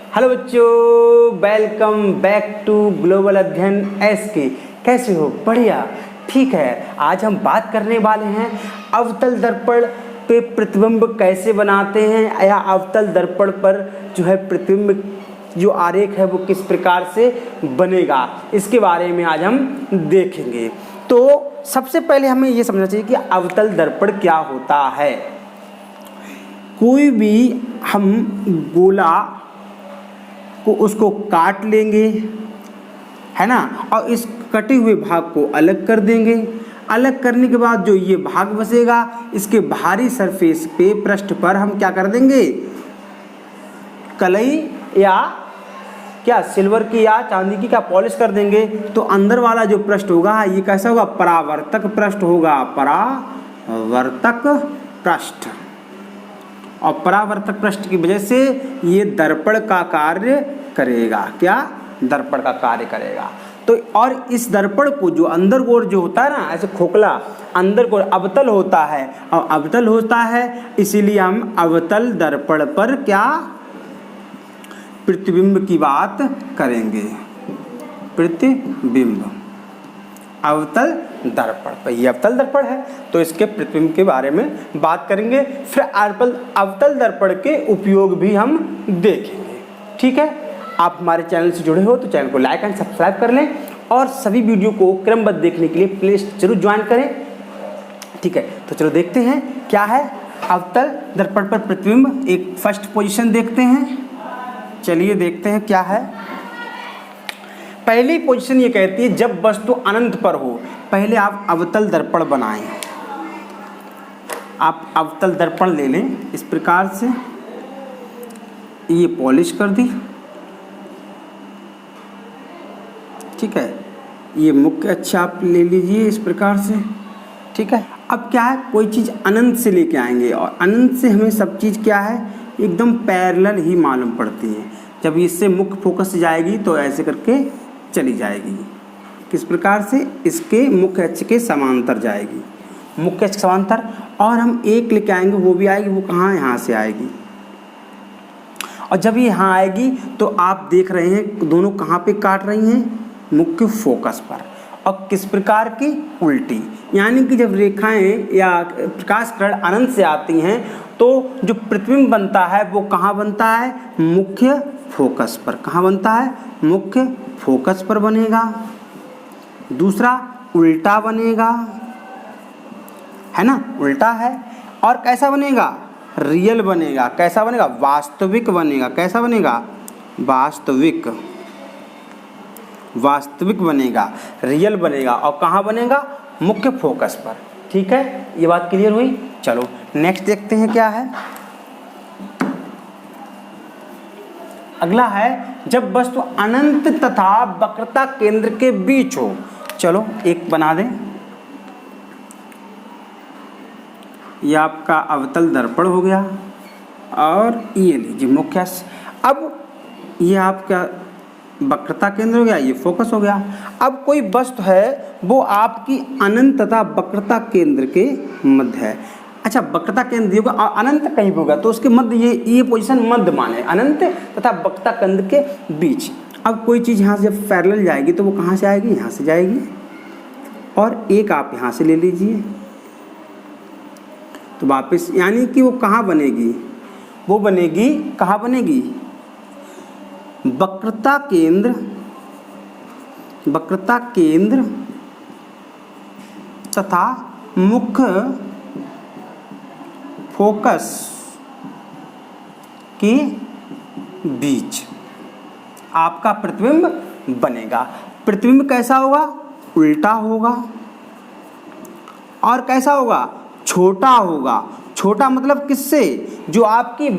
Hello बच्चों, welcome back to global अध्ययन SK. कैसे हो? बढ़िया, ठीक है। आज हम बात करने वाले हैं अवतल दर्पण पे प्रतिबिंब कैसे बनाते हैं, या अवतल दर्पण पर जो है प्रतिबिंब जो आरेख है वो किस प्रकार से बनेगा, इसके बारे में आज हम देखेंगे। तो सबसे पहले हमें ये समझना चाहिए कि अवतल दर्पण क्या होता है। कोई भी हम गोला को उसको काट लेंगे, है ना, और इस कटे हुए भाग को अलग कर देंगे। अलग करने के बाद जो ये भाग बचेगा, इसके बाहरी सरफेस पे पृष्ठ पर हम क्या कर देंगे, कलई या क्या सिल्वर की या चांदी की क्या पॉलिश कर देंगे। तो अंदर वाला जो पृष्ठ होगा ये कैसा होगा, परावर्तक पृष्ठ होगा, परावर्तक पृष्ठ। और परावर्तक पृष्ठ की वजह से ये दर्पण का कार्य करेगा। क्या? दर्पण का कार्य करेगा। तो और इस दर्पण को जो अंदर गोर जो होता है ना, ऐसे खोखला अंदर गोर अवतल होता है, और अवतल होता है इसीलिए हम अवतल दर्पण पर क्या प्रतिबिंब की बात करेंगे। प्रतिबिंब अवतल दर्पण पर, ये अवतल दर्पण है तो इसके प्रतिबिंब के बारे में बात करेंगे। फिर अवतल दर्पण के उपयोग भी हम देखेंगे। ठीक है, आप हमारे चैनल से जुड़े हो तो चैनल को लाइक एंड सब्सक्राइब कर लें, और सभी वीडियो को क्रमबद्ध देखने के लिए प्लेलिस्ट जरूर ज्वाइन करें। ठीक है, तो चलो देखते हैं क्या है अवतल दर्पण पर प्रतिबिंब। एक फर्स्ट पोजीशन देखते हैं, चलिए देखते हैं क्या है। पहली पोजीशन ये कहती है जब वस्तु अनंत पर हो। पहले आप अवतल दर्पण बनाएं। आप अवतल दर्पण ले लें इस प्रकार से, ये पॉलिश कर दी। ठीक है, ये मुख्य अक्ष आप ले लीजिए इस प्रकार से। ठीक है, अब क्या है, कोई चीज़ अनंत से लेके आएंगे, और अनंत से हमें सब चीज़ क्या है, एकदम पैरेलल ही मालूम पड़ती है। जब इससे मुख्य फोकस से जाएगी तो ऐसे करके चली जाएगी। किस प्रकार से? इसके मुख्य अक्ष के समांतर जाएगी, मुख्य अक्ष समांतर। और हम एक लेके आएंगे, वो भी आएगी, वो कहाँ, यहाँ से आएगी। और जब ये यहाँ आएगी तो आप देख रहे हैं दोनों कहाँ पे काट रही हैं, मुख्य फोकस पर। और किस प्रकार की? उल्टी। यानी कि जब रेखाएं या प्रकाश किरण अनंत से आती हैं तो जो प्रतिबिंब बनता है वो कहाँ बनता है, मुख्य फोकस पर। कहाँ बनता है? मुख्य फोकस पर बनेगा। दूसरा उल्टा बनेगा, है ना, उल्टा है। और कैसा बनेगा? रियल बनेगा। कैसा बनेगा? वास्तविक बनेगा। कैसा बनेगा? वास्तविक। वास्तविक बनेगा, रियल बनेगा। और कहाँ बनेगा? मुख्य फोकस पर। ठीक है, ये बात क्लियर हुई। चलो नेक्स्ट देखते हैं क्या है। अगला है जब वस्तु अनंत तथा वक्रता केंद्र के बीच हो। चलो एक बना दें, ये आपका अवतल दर्पण हो गया, और ये लीजिए मुख्य अक्ष। अब ये आपका वक्रता केंद्र हो गया, ये फोकस हो गया। अब कोई वस्तु है वो आपकी अनंत तथा वक्रता केंद्र के मध्य है। अच्छा, वक्रता केंद्र होगा और अनंत कहीं होगा तो उसके मध्य, ये पोजीशन मध्य माने, अनंत तथा वक्रता केंद्र के बीच। अब कोई चीज़ यहाँ से जब पैरेलल जाएगी तो वो कहाँ से आएगी, यहाँ से जाएगी। और एक आप यहाँ से ले लीजिए तो वापस, यानी कि वो कहाँ बनेगी, वो बनेगी, कहाँ बनेगी, वक्रता केंद्र, वक्रता केंद्र तथा मुख्य फोकस के बीच आपका प्रतिबिंब बनेगा। प्रतिबिंब कैसा होगा? उल्टा होगा। और कैसा होगा? छोटा होगा। छोटा मतलब किससे? जो आपकी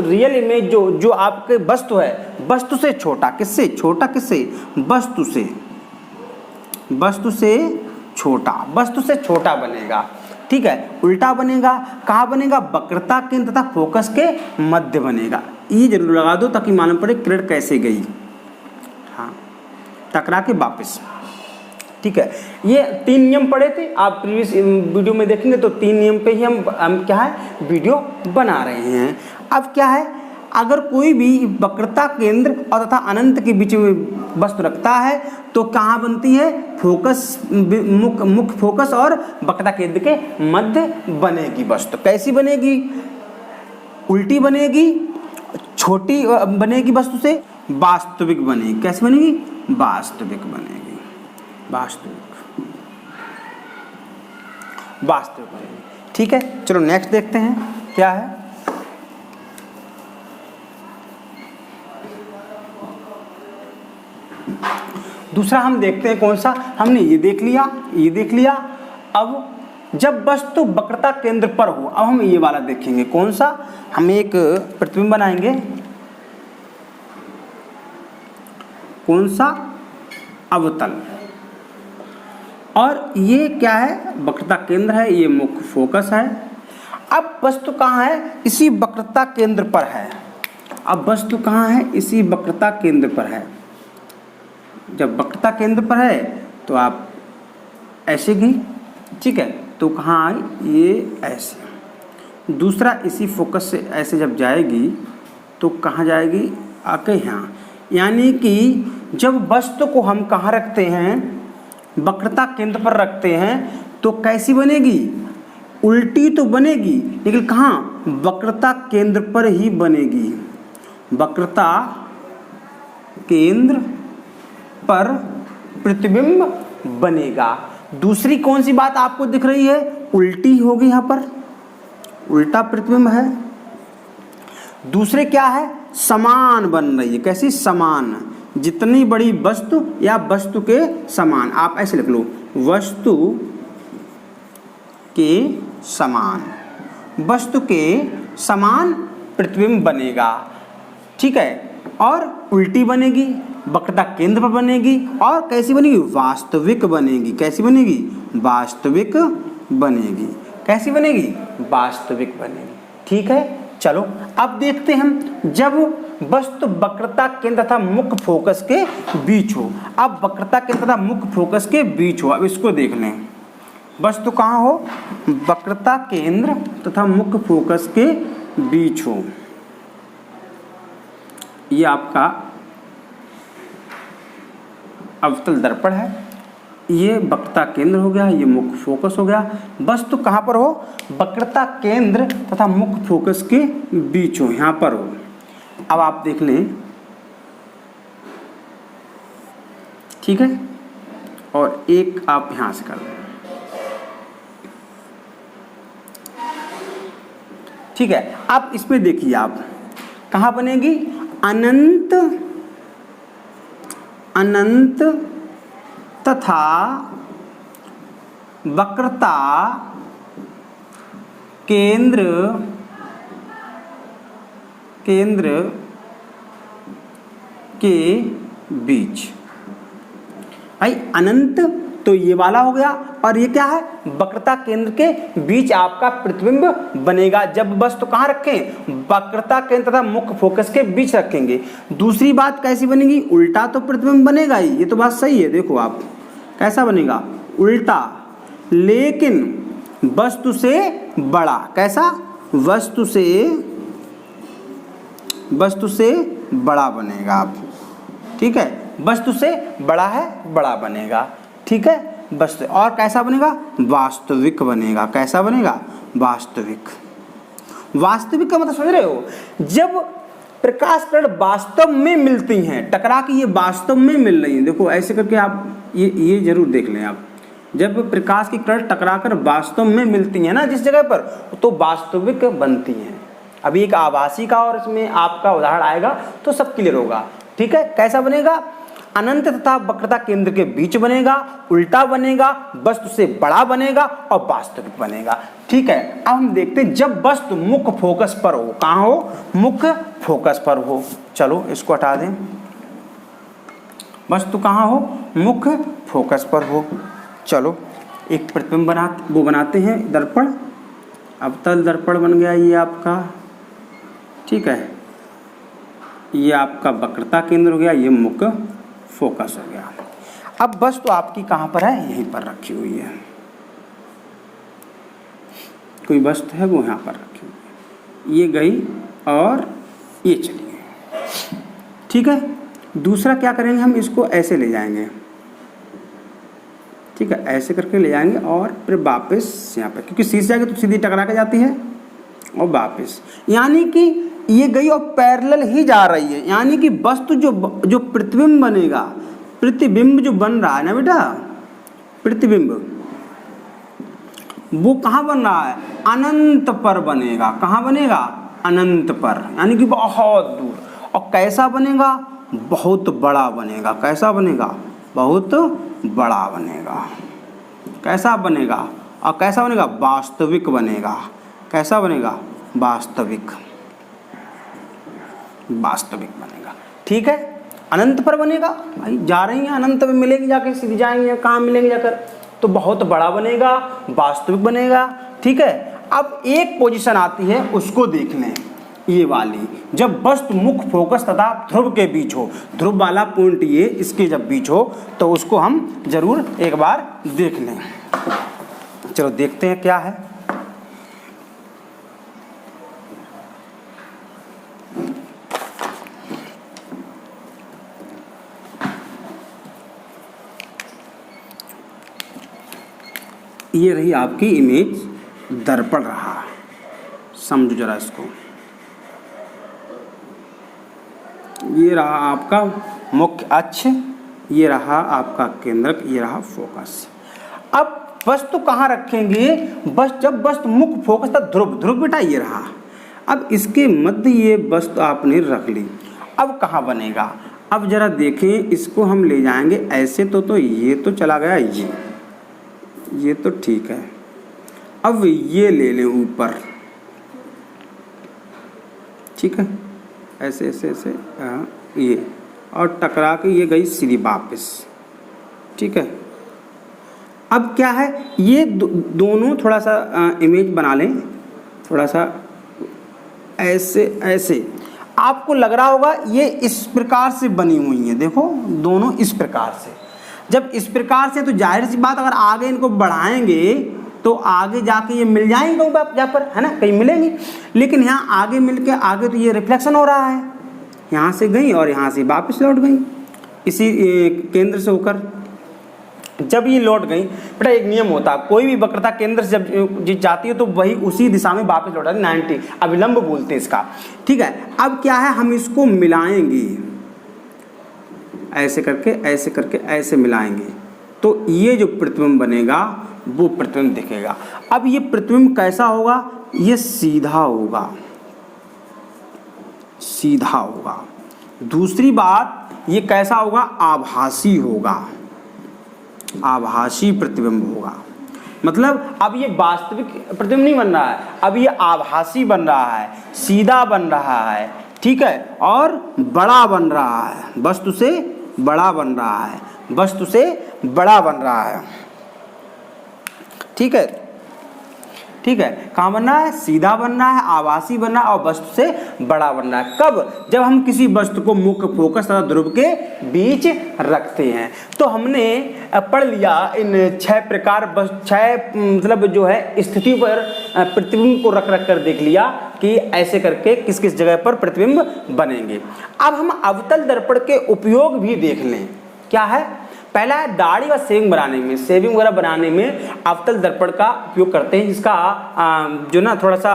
रियल इमेज जो आपके वस्तु है, वस्तु से छोटा। किससे छोटा? किससे? वस्तु से। वस्तु से छोटा, वस्तु से छोटा बनेगा। ठीक है, उल्टा बनेगा। कहाँ बनेगा? वक्रता केंद्र तथा फोकस के मध्य बनेगा। ये जरूर लगा दो ताकि मालूम पड़े किरण कैसे गई। हाँ, टकरा के वापस। ठीक है, ये 3 नियम पढ़े थे, आप प्रीवियस वीडियो में देखेंगे तो 3 नियम पे ही हम क्या है वीडियो बना रहे हैं। अब क्या है, अगर कोई भी वक्रता केंद्र और तथा अनंत के बीच में वस्तु रखता है तो कहाँ बनती है, फोकस, मुख्य फोकस और वक्रता केंद्र के मध्य बनेगी वस्तु। कैसी बनेगी, उल्टी बनेगी, छोटी बनेगी वस्तु से, वास्तविक बनेगी। कैसी बनेगी, वास्तविक बनेगी, वास्तविक बनेगी। ठीक है, चलो नेक्स्ट देखते हैं क्या है। दूसरा हम देखते हैं कौन सा, हमने ये देख लिया। अब जब वस्तु वक्रता केंद्र पर हो, अब हम ये वाला देखेंगे कौन सा, हम एक प्रतिबिंब बनाएंगे। कौन सा, अवतल। और ये क्या है, वक्रता केंद्र है, ये मुख्य फोकस है। अब वस्तु कहाँ है, इसी वक्रता केंद्र पर है। अब वस्तु कहाँ है, इसी वक्रता केंद्र पर है। जब वक्रता केंद्र पर है तो आप ऐसे गई, ठीक है, तो कहाँ आई, ये ऐसे। दूसरा इसी फोकस से ऐसे जब जाएगी तो कहाँ जाएगी, आके यहाँ। यानी कि जब वस्तु को हम कहाँ रखते हैं, वक्रता केंद्र पर रखते हैं तो कैसी बनेगी, उल्टी तो बनेगी, लेकिन कहाँ, वक्रता केंद्र पर ही बनेगी। वक्रता केंद्र पर प्रतिबिंब बनेगा। दूसरी कौन सी बात आपको दिख रही है, उल्टी होगी, यहाँ पर उल्टा प्रतिबिंब है। दूसरे क्या है, समान बन रही है। कैसी, समान, जितनी बड़ी वस्तु या वस्तु के समान, आप ऐसे लिख लो, वस्तु के समान, वस्तु के समान प्रतिबिंब बनेगा। ठीक है, और उल्टी बनेगी, वक्रता केंद्र पर बनेगी, और कैसी बनेगी, वास्तविक बनेगी। कैसी बनेगी, वास्तविक बनेगी। कैसी बनेगी, वास्तविक बनेगी। ठीक है, चलो अब देखते हैं हम, जब वस्तु वक्रता केंद्र तथा मुख्य फोकस के बीच हो। अब वक्रता केंद्र तथा मुख्य फोकस के बीच हो, अब इसको देख लें। वस्तु कहाँ हो, वक्रता केंद्र तथा मुख्य फोकस के बीच हो। ये आपका अवतल दर्पण है, ये वक्रता केंद्र हो गया, ये मुख्य फोकस हो गया। वस्तु कहाँ पर हो, वक्रता केंद्र तथा मुख्य फोकस के बीच हो, यहाँ पर हो। अब आप देख लें, ठीक है, और एक आप यहाँ से कर लें। ठीक है, आप इसमें देखिए, आप कहाँ बनेगी, अनंत, अनंत तथा वक्रता केंद्र, केंद्र के बीच। भाई अनंत तो ये वाला हो गया, और ये क्या है, वक्रता केंद्र के बीच आपका प्रतिबिंब बनेगा। जब वस्तु कहाँ रखें, वक्रता केंद्र तथा मुख्य फोकस के बीच रखेंगे। दूसरी बात कैसी बनेगी, उल्टा तो प्रतिबिंब बनेगा ही, ये तो बात सही है। देखो आप कैसा बनेगा, उल्टा, लेकिन वस्तु से बड़ा। कैसा, वस्तु से बड़ा बनेगा आप। ठीक है, वस्तु से बड़ा है, बड़ा बनेगा। ठीक है, वस्तु, और कैसा बनेगा, वास्तविक बनेगा। कैसा बनेगा, वास्तविक। वास्तविक का मतलब समझ रहे हो, जब प्रकाश किरण वास्तव में मिलती हैं, टकरा के ये वास्तव में मिल रही हैं। देखो ऐसे करके आप ये जरूर देख लें आप, जब प्रकाश की किरण टकरा कर वास्तव में मिलती हैं ना जिस जगह पर, तो वास्तविक बनती हैं। अभी एक आभासी का और इसमें आपका उदाहरण आएगा तो सब क्लियर होगा। ठीक है, कैसा बनेगा, अनंत तथा वक्रता केंद्र के बीच बनेगा, उल्टा बनेगा, वस्तु से बड़ा बनेगा और वास्तविक बनेगा। ठीक है, अब हम देखते हैं जब वस्तु मुख्य फोकस पर हो। कहाँ हो, मुख्य फोकस पर हो। चलो इसको हटा दें, वस्तु कहाँ हो, मुख्य फोकस पर हो। चलो एक प्रतिबिंब बनाते हैं, दर्पण, अवतल दर्पण बन गया ये आपका। ठीक है, ये आपका वक्रता केंद्र हो गया, ये मुख्य फोकस हो गया। अब वस्तु आपकी कहाँ पर है, यहीं पर रखी हुई है। कोई वस्तु है वो यहाँ पर रखी हुई है, ये गई और ये चलिए, ठीक है। दूसरा क्या करेंगे, हम इसको ऐसे ले जाएंगे, ठीक है, ऐसे करके ले जाएंगे और फिर वापस यहाँ पे, क्योंकि सीधे जाएगी तो सीधी टकरा के जाती है और वापस, यानी कि ये गई और पैरेलल ही जा रही है। यानी कि वस्तु जो प्रतिबिंब बनेगा, प्रतिबिंब जो बन रहा है ना बेटा, प्रतिबिंब वो कहाँ बन रहा है, अनंत पर बनेगा। कहाँ बनेगा, अनंत पर, यानी कि बहुत दूर। और कैसा बनेगा, बहुत बड़ा बनेगा। कैसा बनेगा, बहुत बड़ा बनेगा। कैसा बनेगा, और कैसा बनेगा, वास्तविक बनेगा। कैसा बनेगा, वास्तविक, वास्तविक बनेगा, ठीक है। अनंत पर बनेगा, भाई जा रही हैं अनंत में मिलेगी, जाके सीधी जाएंगे, कहाँ मिलेंगे जाकर, तो बहुत बड़ा बनेगा, वास्तविक बनेगा, ठीक है। अब एक पोजीशन आती है, उसको देख लें, ये वाली, जब वस्तु मुख फोकस तथा ध्रुव के बीच हो, ध्रुव वाला पॉइंट ये इसके जब बीच हो, तो उसको हम जरूर एक बार देख लें। चलो देखते हैं क्या है। ये रही आपकी इमेज, दर्पण रहा, समझो जरा इसको। ये रहा आपका मुख्य अक्ष, ये रहा आपका केंद्रक, ये रहा फोकस। अब वस्तु कहाँ रखेंगे, बस जब वस्तु मुख्य फोकस था, ध्रुव, ध्रुव बेटा ये रहा। अब इसके मध्य ये वस्तु आपने रख ली, अब कहाँ बनेगा, अब जरा देखें, इसको हम ले जाएंगे ऐसे, तो ये तो चला गया, ये तो ठीक है। अब ये ले लें ऊपर, ठीक है, ऐसे ऐसे ऐसे ये, और टकरा के ये गई सीधी वापस, ठीक है। अब क्या है, ये दोनों थोड़ा सा इमेज बना लें, थोड़ा सा ऐसे ऐसे, आपको लग रहा होगा ये इस प्रकार से बनी हुई है, देखो दोनों इस प्रकार से। जब इस प्रकार से, तो जाहिर सी बात, अगर आगे इनको बढ़ाएंगे तो आगे जाके ये मिल जाएंगे जहाँ पर, है ना, कहीं मिलेंगी। लेकिन यहाँ आगे मिल के आगे तो ये रिफ्लेक्शन हो रहा है, यहाँ से गई और यहाँ से वापस लौट गई, इसी केंद्र से होकर। जब ये लौट गई बेटा, एक नियम होता है, कोई भी वक्रता केंद्र से जब जाती है तो वही उसी दिशा में वापस लौटाती है, 90 अभिलंब बोलते हैं इसका, ठीक है। अब क्या है, हम इसको मिलाएंगे, ऐसे करके ऐसे मिलाएंगे, तो ये जो प्रतिबिंब बनेगा वो प्रतिबिंब दिखेगा। अब ये प्रतिबिंब कैसा होगा, ये सीधा होगा, सीधा होगा। दूसरी बात, ये कैसा होगा, आभासी होगा, आभासी प्रतिबिंब होगा। मतलब अब ये वास्तविक प्रतिबिंब नहीं बन रहा है, अब ये आभासी बन रहा है, सीधा बन रहा है, ठीक है, और बड़ा बन रहा है, वस्तु से बड़ा बन रहा है, वस्तु से बड़ा बन रहा है, ठीक है, ठीक है। कहाँ बन रहा है, सीधा बन रहा है, आभासी बन रहा है और वस्तु से बड़ा बन रहा है। कब, जब हम किसी वस्तु को मुख्य फोकस तथा ध्रुव के बीच रखते हैं। तो हमने पढ़ लिया इन 6 प्रकार, 6 मतलब जो है स्थिति पर प्रतिबिंब को रख कर देख लिया कि ऐसे करके किस किस जगह पर प्रतिबिंब बनेंगे। अब हम अवतल दर्पण के उपयोग भी देख लें। क्या है, पहला है दाढ़ी व सेविंग बनाने में, सेविंग वगैरह बनाने में अवतल दर्पण का उपयोग करते हैं, जिसका जो ना थोड़ा सा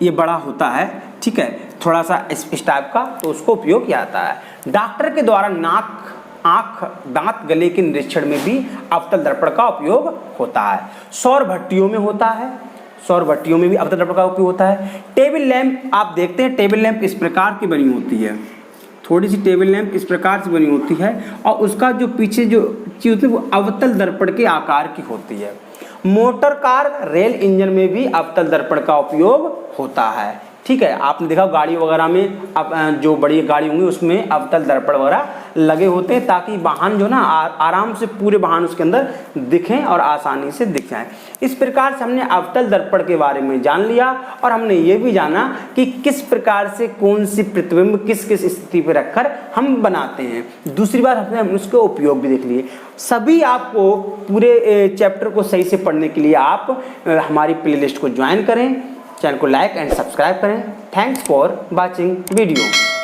ये बड़ा होता है, ठीक है, थोड़ा सा इस टाइप का, तो उसको उपयोग किया जाता है। डॉक्टर के द्वारा नाक, आँख, दांत, गले के निरीक्षण में भी अवतल दर्पण का उपयोग होता है। सौर भट्टियों में होता है, सौर भट्टियों में भी अवतल दर्पण का उपयोग होता है। टेबल लैंप आप देखते हैं, टेबल लैंप इस प्रकार की बनी होती है, थोड़ी सी टेबल लैंप इस प्रकार से बनी होती है और उसका जो पीछे जो चीज़ होती है वो अवतल दर्पण के आकार की होती है। मोटर कार, रेल इंजन में भी अवतल दर्पण का उपयोग होता है, ठीक है। आपने देखा गाड़ी वगैरह में, अब जो बड़ी गाड़ी होंगी उसमें अवतल दर्पण वगैरह लगे होते हैं, ताकि वाहन जो ना आराम से पूरे वाहन उसके अंदर दिखें और आसानी से दिख जाएं। इस प्रकार से हमने अवतल दर्पण के बारे में जान लिया और हमने ये भी जाना कि किस प्रकार से कौन सी प्रतिबिंब किस किस स्थिति पर रखकर हम बनाते हैं। दूसरी बात हमने उसके उपयोग भी देख लिए। सभी आपको पूरे चैप्टर को सही से पढ़ने के लिए आप हमारी प्लेलिस्ट को ज्वाइन करें, चैनल को लाइक एंड सब्सक्राइब करें। Thanks for watching video.